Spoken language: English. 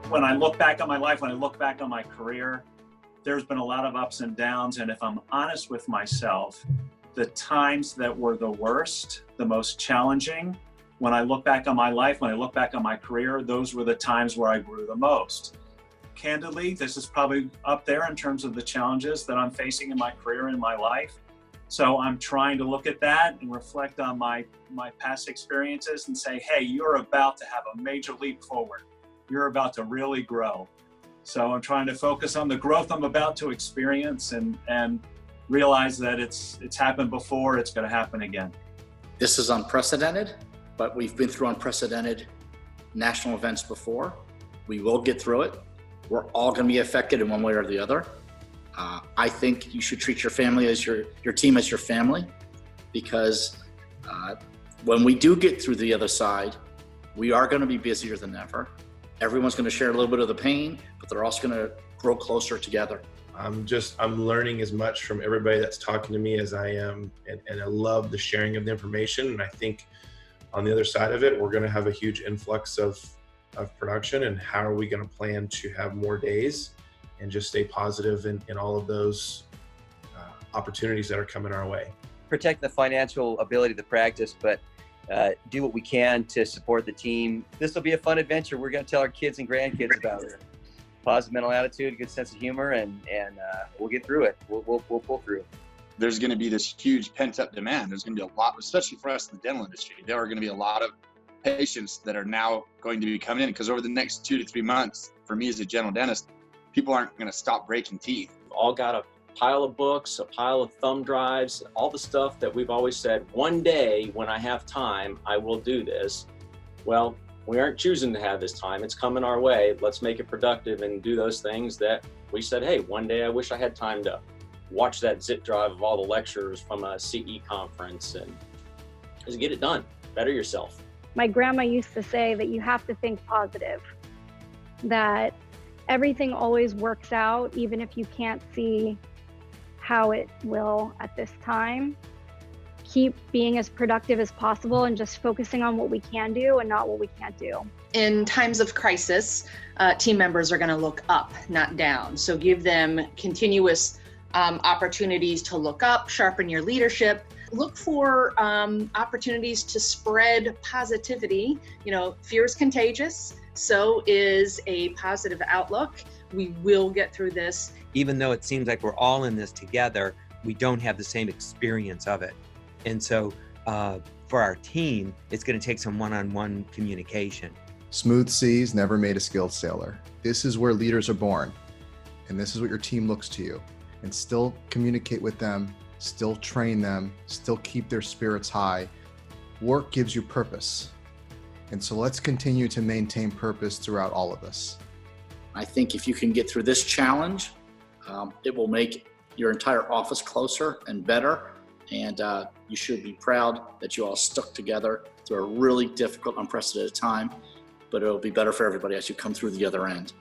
When I look back on my life, when I look back on my career, there's been a lot of ups and downs. And if I'm honest with myself, the times that were the worst, the most challenging, when I look back on my life, when I look back on my career, those were the times where I grew the most. Candidly, this is probably up there in terms of the challenges that I'm facing in my career, in my life. So I'm trying to look at that and reflect on my past experiences and say, hey, you're about to have a major leap forward. You're about to really grow. So I'm trying to focus on the growth I'm about to experience and realize that it's happened before, it's going to happen again. This is unprecedented, but we've been through unprecedented national events before. We will get through it. We're all going to be affected in one way or the other. I think you should treat your family as your team as your family, because when we do get through the other side, we are going to be busier than ever. Everyone's going to share a little bit of the pain, but they're also going to grow closer together. I'm learning as much from everybody that's talking to me as I am, and I love the sharing of the information. And I think on the other side of it, we're going to have a huge influx of production, and how are we going to plan to have more days and just stay positive in all of those opportunities that are coming our way. Protect the financial ability to practice, but do what we can to support the team. This will be a fun adventure. We're going to tell our kids and grandkids about it. Positive mental attitude, good sense of humor, and we'll get through it. We'll pull through. There's going to be this huge pent-up demand. There's going to be a lot, especially for us in the dental industry. There are going to be a lot of patients that are now going to be coming in, because over the next 2 to 3 months, for me as a general dentist, people aren't going to stop breaking teeth. We've all got a pile of books, a pile of thumb drives, all the stuff that we've always said, one day when I have time, I will do this. Well, we aren't choosing to have this time. It's coming our way. Let's make it productive and do those things that we said, hey, one day I wish I had time to watch that zip drive of all the lectures from a CE conference and just get it done. Better yourself. My grandma used to say that you have to think positive, that everything always works out, even if you can't see how it will at this time. Keep being as productive as possible and just focusing on what we can do and not what we can't do. In times of crisis, team members are going to look up, not down. So give them continuous opportunities to look up, sharpen your leadership. Look for opportunities to spread positivity. You know, fear is contagious. So is a positive outlook. We will get through this. Even though it seems like we're all in this together, we don't have the same experience of it. And so for our team, it's going to take some one-on-one communication. Smooth seas never made a skilled sailor. This is where leaders are born. And this is what your team looks to you. And still communicate with them, still train them, still keep their spirits high. Work gives you purpose. And so let's continue to maintain purpose throughout all of this. I think if you can get through this challenge, it will make your entire office closer and better. And you should be proud that you all stuck together through a really difficult, unprecedented time, but it'll be better for everybody as you come through the other end.